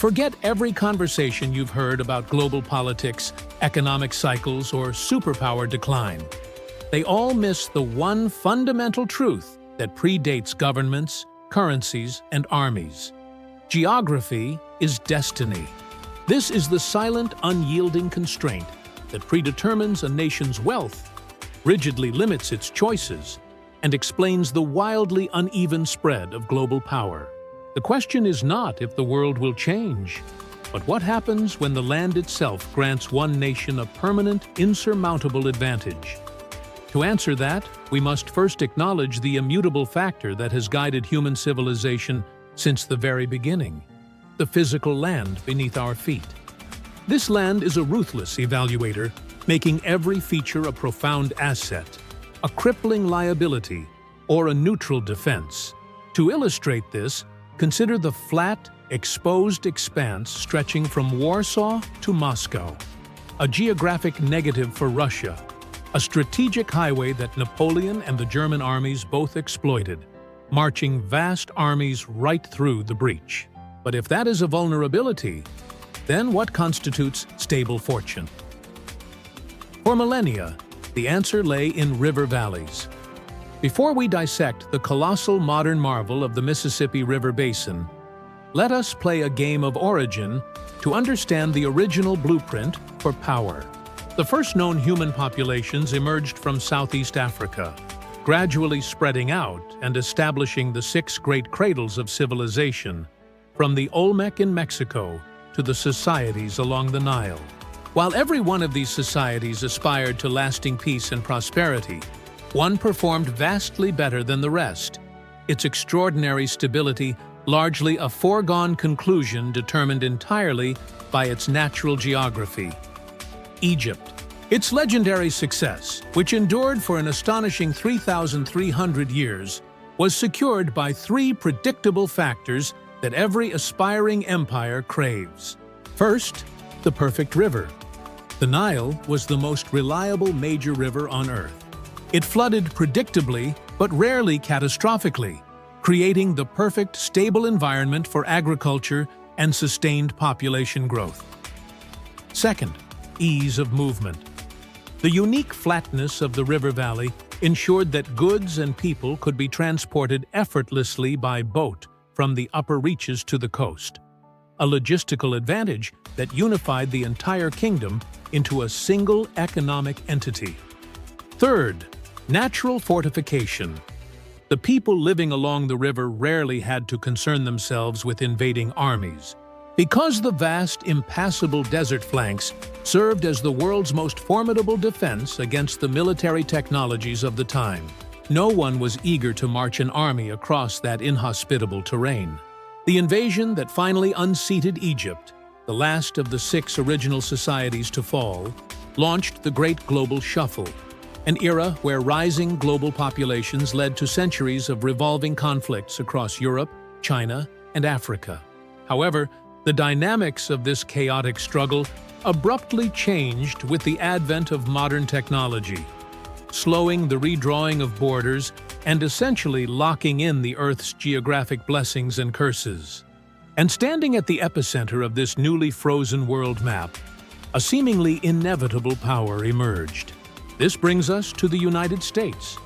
Forget every conversation you've heard about global politics, economic cycles, or superpower decline. They all miss the one fundamental truth that predates governments, currencies, and armies. Geography is destiny. This is the silent, unyielding constraint that predetermines a nation's wealth, rigidly limits its choices, and explains the wildly uneven spread of global power. The question is not if the world will change, but what happens when the land itself grants one nation a permanent, insurmountable advantage. To answer that, we must first acknowledge the immutable factor that has guided human civilization since the very beginning: the physical land beneath our feet. This land is a ruthless evaluator, making every feature a profound asset, a crippling liability, or a neutral defense. To illustrate this, consider the flat, exposed expanse stretching from Warsaw to Moscow, a geographic negative for Russia, a strategic highway that Napoleon and the German armies both exploited, marching vast armies right through the breach. But if that is a vulnerability, then what constitutes stable fortune? For millennia, the answer lay in river valleys. Before we dissect the colossal modern marvel of the Mississippi River Basin, let us play a game of origin to understand the original blueprint for power. The first known human populations emerged from Southeast Africa, gradually spreading out and establishing the 6 great cradles of civilization, from the Olmec in Mexico to the societies along the Nile. While every one of these societies aspired to lasting peace and prosperity, one performed vastly better than the rest, its extraordinary stability largely a foregone conclusion determined entirely by its natural geography. Egypt. Its legendary success, which endured for an astonishing 3,300 years, was secured by 3 predictable factors that every aspiring empire craves. First, the perfect river. The Nile was the most reliable major river on Earth. It flooded predictably but rarely catastrophically, creating the perfect, stable environment for agriculture and sustained population growth. Second, ease of movement. The unique flatness of the river valley ensured that goods and people could be transported effortlessly by boat from the upper reaches to the coast, a logistical advantage that unified the entire kingdom into a single economic entity. Third, natural fortification. The people living along the river rarely had to concern themselves with invading armies, because the vast, impassable desert flanks served as the world's most formidable defense against the military technologies of the time. No one was eager to march an army across that inhospitable terrain. The invasion that finally unseated Egypt, the last of the 6 original societies to fall, launched the Great Global Shuffle, an era where rising global populations led to centuries of revolving conflicts across Europe, China, and Africa. However, the dynamics of this chaotic struggle abruptly changed with the advent of modern technology, slowing the redrawing of borders and essentially locking in the Earth's geographic blessings and curses. And standing at the epicenter of this newly frozen world map, a seemingly inevitable power emerged. This brings us to the United States,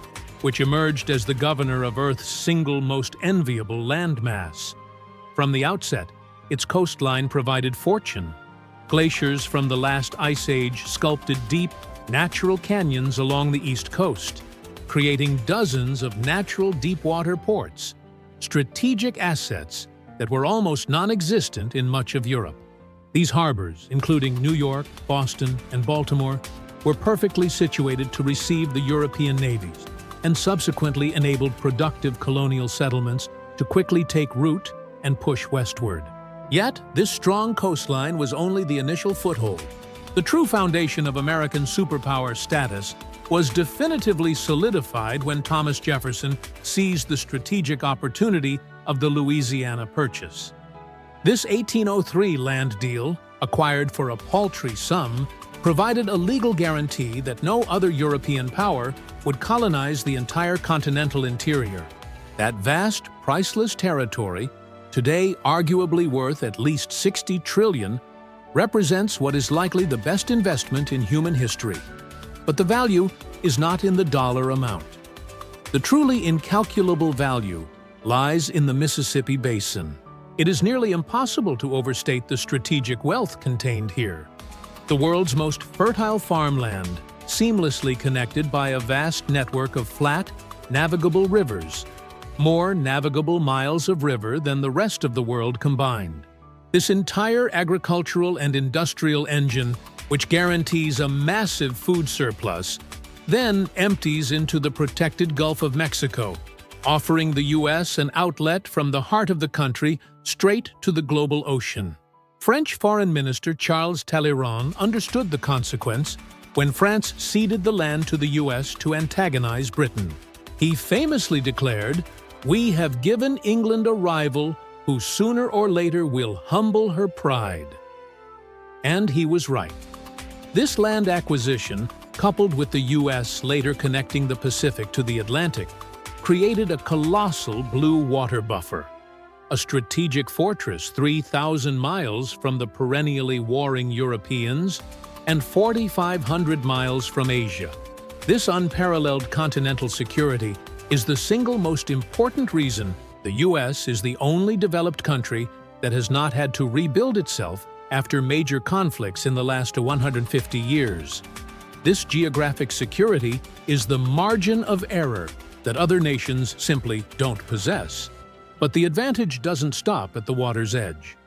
which emerged as the governor of Earth's single most enviable landmass. From the outset, its coastline provided fortune. Glaciers from the last ice age sculpted deep, natural canyons along the east coast, creating dozens of natural deep-water ports, strategic assets that were almost non-existent in much of Europe. These harbors, including New York, Boston, and Baltimore, were perfectly situated to receive the European navies, and subsequently enabled productive colonial settlements to quickly take root and push westward. Yet, this strong coastline was only the initial foothold. The true foundation of American superpower status was definitively solidified when Thomas Jefferson seized the strategic opportunity of the Louisiana Purchase. This 1803 land deal, acquired for a paltry sum, provided a legal guarantee that no other European power would colonize the entire continental interior. That vast, priceless territory, today arguably worth at least $60 trillion, represents what is likely the best investment in human history. But the value is not in the dollar amount. The truly incalculable value lies in the Mississippi Basin. It is nearly impossible to overstate the strategic wealth contained here. The world's most fertile farmland, seamlessly connected by a vast network of flat, navigable rivers, more navigable miles of river than the rest of the world combined. This entire agricultural and industrial engine, which guarantees a massive food surplus, then empties into the protected Gulf of Mexico, offering the U.S. an outlet from the heart of the country straight to the global ocean. French Foreign Minister Charles Talleyrand understood the consequence when France ceded the land to the U.S. to antagonize Britain. He famously declared, "We have given England a rival who sooner or later will humble her pride." And he was right. This land acquisition, coupled with the U.S. later connecting the Pacific to the Atlantic, created a colossal blue water buffer, a strategic fortress 3,000 miles from the perennially warring Europeans and 4,500 miles from Asia. This unparalleled continental security is the single most important reason the U.S. is the only developed country that has not had to rebuild itself after major conflicts in the last 150 years. This geographic security is the margin of error that other nations simply don't possess. But the advantage doesn't stop at the water's edge.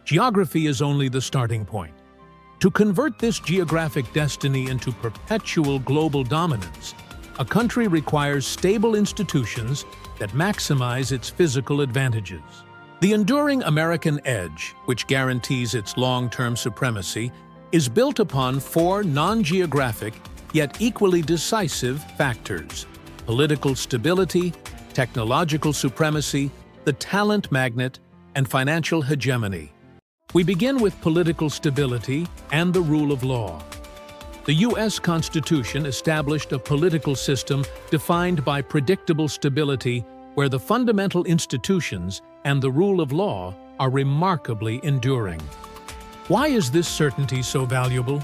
Geography is only the starting point. To convert this geographic destiny into perpetual global dominance, a country requires stable institutions that maximize its physical advantages. The enduring American edge, which guarantees its long-term supremacy, is built upon four non-geographic yet equally decisive factors: political stability, technological supremacy, the talent magnet, and financial hegemony. We begin with political stability and the rule of law. The U.S. Constitution established a political system defined by predictable stability where the fundamental institutions and the rule of law are remarkably enduring. Why is this certainty so valuable?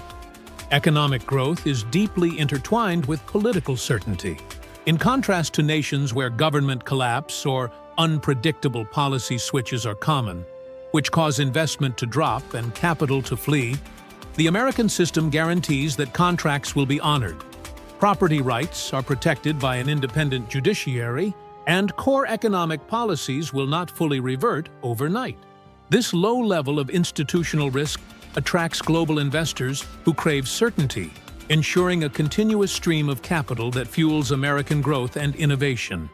Economic growth is deeply intertwined with political certainty. In contrast to nations where government collapse or unpredictable policy switches are common, which cause investment to drop and capital to flee, the American system guarantees that contracts will be honored, property rights are protected by an independent judiciary, and core economic policies will not fully revert overnight. This low level of institutional risk attracts global investors who crave certainty, ensuring a continuous stream of capital that fuels American growth and innovation.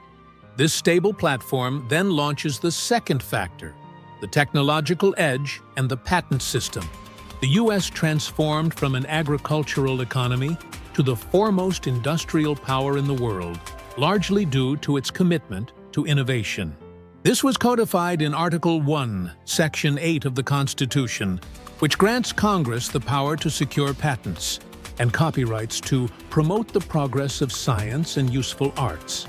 This stable platform then launches the second factor: the technological edge and the patent system. The U.S. transformed from an agricultural economy to the foremost industrial power in the world, largely due to its commitment to innovation. This was codified in Article 1, Section 8 of the Constitution, which grants Congress the power to secure patents and copyrights to promote the progress of science and useful arts.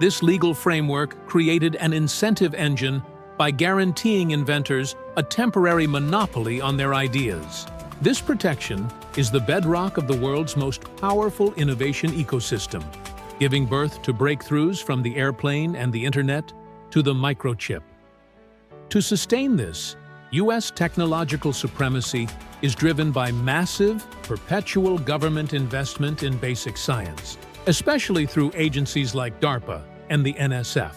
This legal framework created an incentive engine by guaranteeing inventors a temporary monopoly on their ideas. This protection is the bedrock of the world's most powerful innovation ecosystem, giving birth to breakthroughs from the airplane and the internet to the microchip. To sustain this, U.S. technological supremacy is driven by massive, perpetual government investment in basic science, especially through agencies like DARPA and the NSF.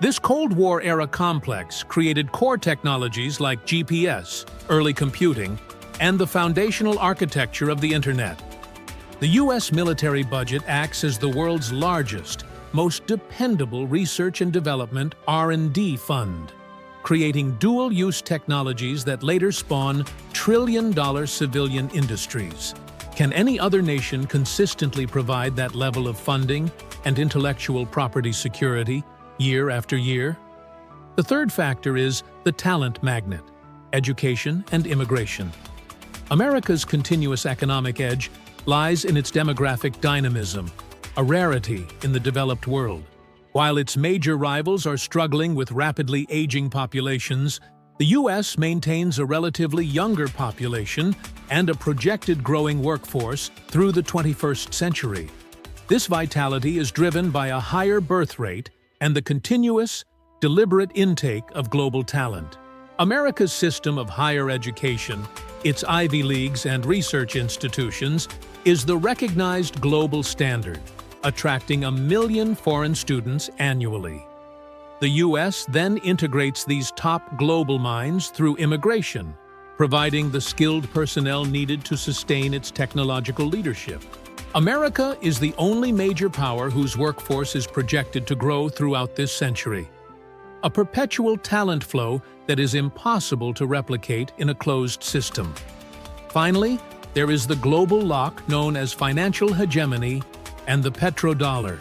This Cold War-era complex created core technologies like GPS, early computing, and the foundational architecture of the Internet. The U.S. military budget acts as the world's largest, most dependable research and development R&D fund, creating dual-use technologies that later spawn trillion-dollar civilian industries. Can any other nation consistently provide that level of funding and intellectual property security year after year? The third factor is the talent magnet: education and immigration. America's continuous economic edge lies in its demographic dynamism, a rarity in the developed world. While its major rivals are struggling with rapidly aging populations, the U.S. maintains a relatively younger population and a projected growing workforce through the 21st century. This vitality is driven by a higher birth rate and the continuous, deliberate intake of global talent. America's system of higher education, its Ivy Leagues and research institutions, is the recognized global standard, attracting 1 million foreign students annually. The U.S. then integrates these top global minds through immigration, providing the skilled personnel needed to sustain its technological leadership. America is the only major power whose workforce is projected to grow throughout this century. A perpetual talent flow that is impossible to replicate in a closed system. Finally, there is the global lock known as financial hegemony and the petrodollar.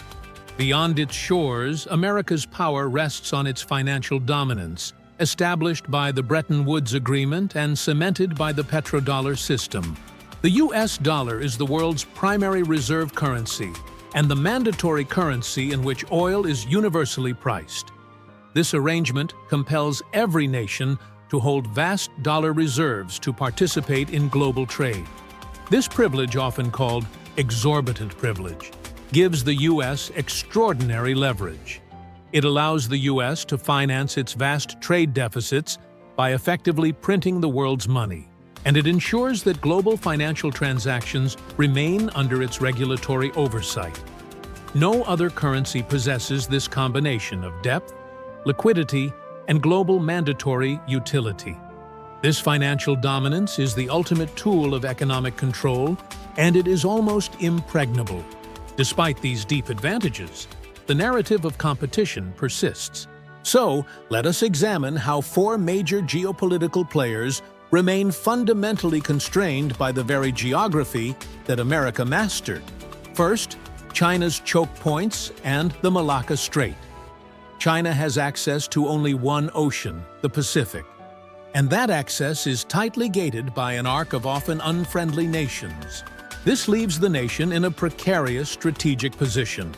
Beyond its shores, America's power rests on its financial dominance, established by the Bretton Woods Agreement and cemented by the petrodollar system. The U.S. dollar is the world's primary reserve currency and the mandatory currency in which oil is universally priced. This arrangement compels every nation to hold vast dollar reserves to participate in global trade. This privilege, often called exorbitant privilege, gives the U.S. extraordinary leverage. It allows the U.S. to finance its vast trade deficits by effectively printing the world's money, and it ensures that global financial transactions remain under its regulatory oversight. No other currency possesses this combination of depth, liquidity, and global mandatory utility. This financial dominance is the ultimate tool of economic control, and it is almost impregnable. Despite these deep advantages, the narrative of competition persists. So, let us examine how 4 major geopolitical players remain fundamentally constrained by the very geography that America mastered. First, China's choke points and the Malacca Strait. China has access to only one ocean, the Pacific, and that access is tightly gated by an arc of often unfriendly nations. This leaves the nation in a precarious strategic position.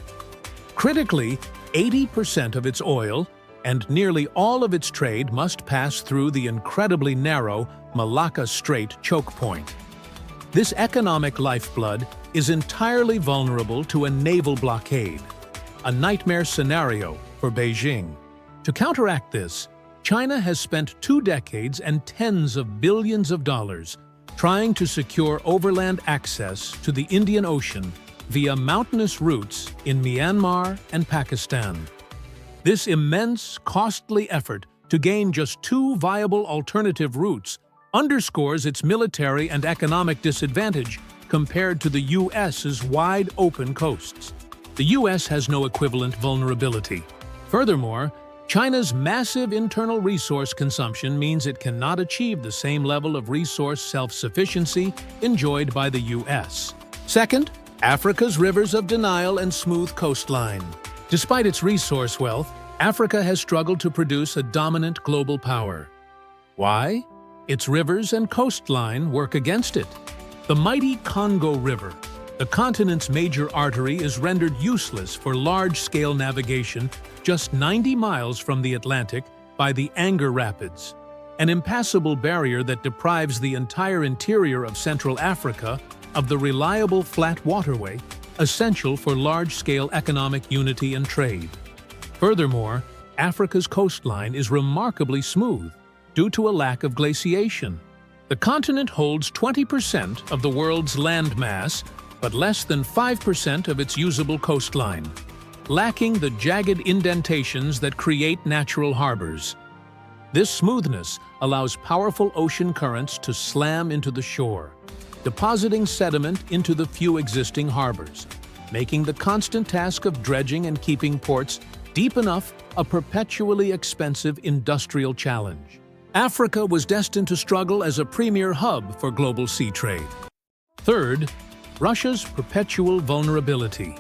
Critically, 80% of its oil and nearly all of its trade must pass through the incredibly narrow Malacca Strait Chokepoint. This economic lifeblood is entirely vulnerable to a naval blockade, a nightmare scenario for Beijing. To counteract this, China has spent 2 decades and tens of billions of dollars trying to secure overland access to the Indian Ocean via mountainous routes in Myanmar and Pakistan. This immense, costly effort to gain just 2 viable alternative routes underscores its military and economic disadvantage compared to the U.S.'s wide-open coasts. The U.S. has no equivalent vulnerability. Furthermore, China's massive internal resource consumption means it cannot achieve the same level of resource self-sufficiency enjoyed by the U.S. Second, Africa's rivers of denial and smooth coastline. Despite its resource wealth, Africa has struggled to produce a dominant global power. Why? Its rivers and coastline work against it. The mighty Congo River, the continent's major artery, is rendered useless for large-scale navigation just 90 miles from the Atlantic by the Anger Rapids, an impassable barrier that deprives the entire interior of Central Africa of the reliable flat waterway essential for large-scale economic unity and trade. Furthermore, Africa's coastline is remarkably smooth due to a lack of glaciation. The continent holds 20% of the world's landmass, but less than 5% of its usable coastline, lacking the jagged indentations that create natural harbors. This smoothness allows powerful ocean currents to slam into the shore, depositing sediment into the few existing harbors, making the constant task of dredging and keeping ports deep enough a perpetually expensive industrial challenge. Africa was destined to struggle as a premier hub for global sea trade. Third, Russia's perpetual vulnerability.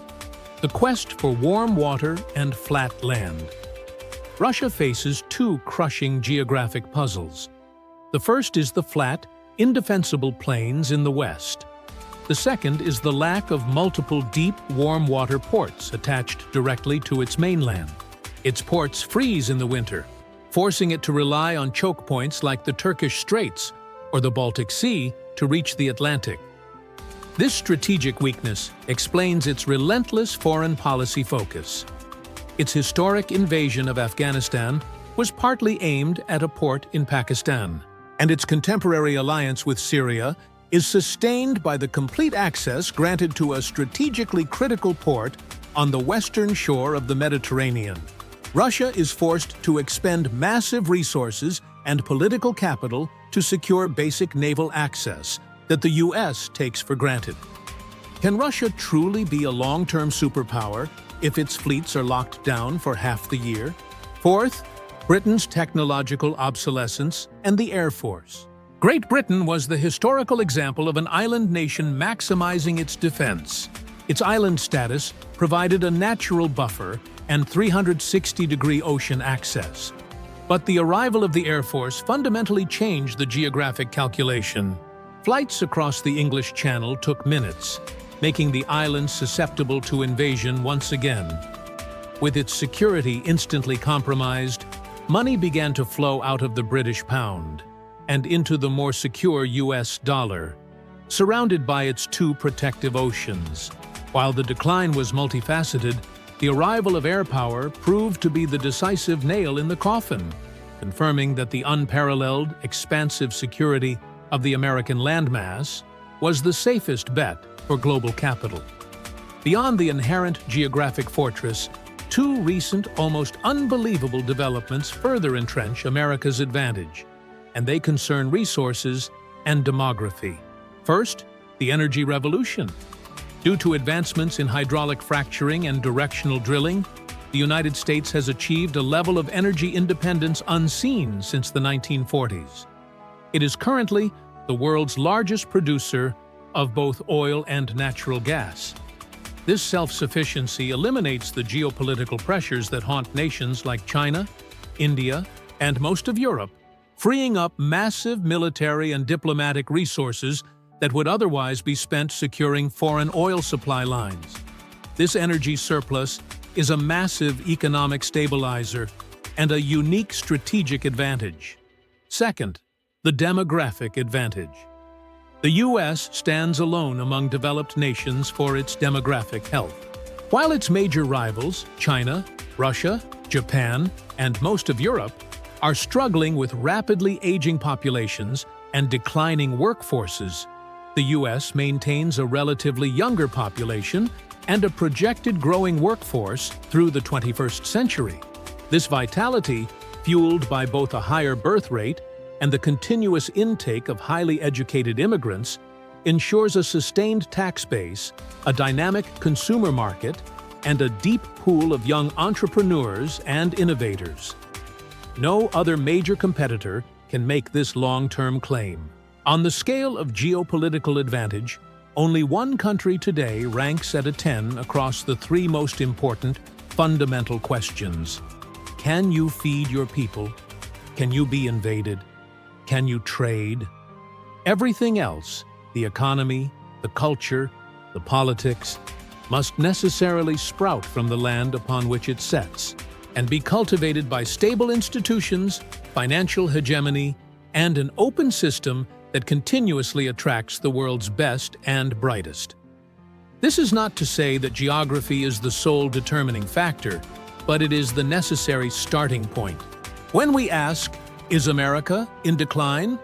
The quest for warm water and flat land. Russia faces 2 crushing geographic puzzles. The first is the flat, indefensible plains in the west. The second is the lack of multiple deep, warm water ports attached directly to its mainland. Its ports freeze in the winter, forcing it to rely on choke points like the Turkish Straits or the Baltic Sea to reach the Atlantic. This strategic weakness explains its relentless foreign policy focus. Its historic invasion of Afghanistan was partly aimed at a port in Pakistan, and its contemporary alliance with Syria is sustained by the complete access granted to a strategically critical port on the western shore of the Mediterranean. Russia is forced to expend massive resources and political capital to secure basic naval access that the U.S. takes for granted. Can Russia truly be a long-term superpower if its fleets are locked down for half the year? Fourth, Britain's technological obsolescence and the Air Force. Great Britain was the historical example of an island nation maximizing its defense. Its island status provided a natural buffer and 360-degree ocean access. But the arrival of the Air Force fundamentally changed the geographic calculation. Flights across the English Channel took minutes, making the island susceptible to invasion once again. With its security instantly compromised, money began to flow out of the British pound and into the more secure US dollar, surrounded by its two protective oceans. While the decline was multifaceted, the arrival of air power proved to be the decisive nail in the coffin, confirming that the unparalleled, expansive security of the American landmass was the safest bet for global capital. Beyond the inherent geographic fortress, two recent, almost unbelievable developments further entrench America's advantage, and they concern resources and demography. First, the energy revolution. Due to advancements in hydraulic fracturing and directional drilling, the United States has achieved a level of energy independence unseen since the 1940s. It is currently the world's largest producer of both oil and natural gas. This self-sufficiency eliminates the geopolitical pressures that haunt nations like China, India, and most of Europe, freeing up massive military and diplomatic resources that would otherwise be spent securing foreign oil supply lines. This energy surplus is a massive economic stabilizer and a unique strategic advantage. Second, the demographic advantage. The U.S. stands alone among developed nations for its demographic health. While its major rivals, China, Russia, Japan, and most of Europe, are struggling with rapidly aging populations and declining workforces, the U.S. maintains a relatively younger population and a projected growing workforce through the 21st century. This vitality, fueled by both a higher birth rate and the continuous intake of highly educated immigrants, ensures a sustained tax base, a dynamic consumer market, and a deep pool of young entrepreneurs and innovators. No other major competitor can make this long-term claim. On the scale of geopolitical advantage, only one country today ranks at a 10 across the three most important fundamental questions. Can you feed your people? Can you be invaded? Can you trade? Everything else, the economy, the culture, the politics, must necessarily sprout from the land upon which it sets and be cultivated by stable institutions, financial hegemony, and an open system that continuously attracts the world's best and brightest. This is not to say that geography is the sole determining factor, but it is the necessary starting point. When we ask, is America in decline?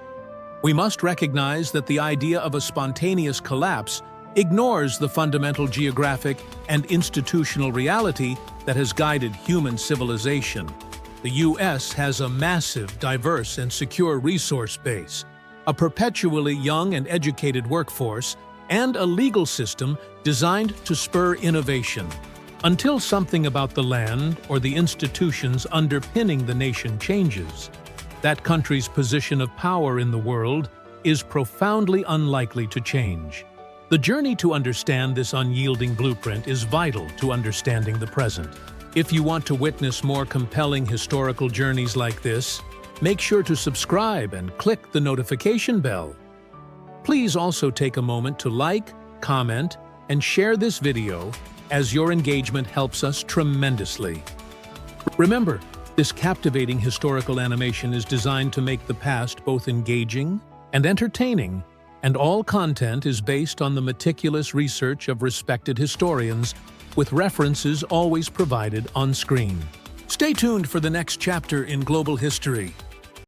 We must recognize that the idea of a spontaneous collapse ignores the fundamental geographic and institutional reality that has guided human civilization. The U.S. has a massive, diverse, and secure resource base, a perpetually young and educated workforce, and a legal system designed to spur innovation. Until something about the land or the institutions underpinning the nation changes, that country's position of power in the world is profoundly unlikely to change. The journey to understand this unyielding blueprint is vital to understanding the present. If you want to witness more compelling historical journeys like this, make sure to subscribe and click the notification bell. Please also take a moment to like, comment, and share this video, as your engagement helps us tremendously. Remember, this captivating historical animation is designed to make the past both engaging and entertaining, and all content is based on the meticulous research of respected historians, with references always provided on screen. Stay tuned for the next chapter in global history.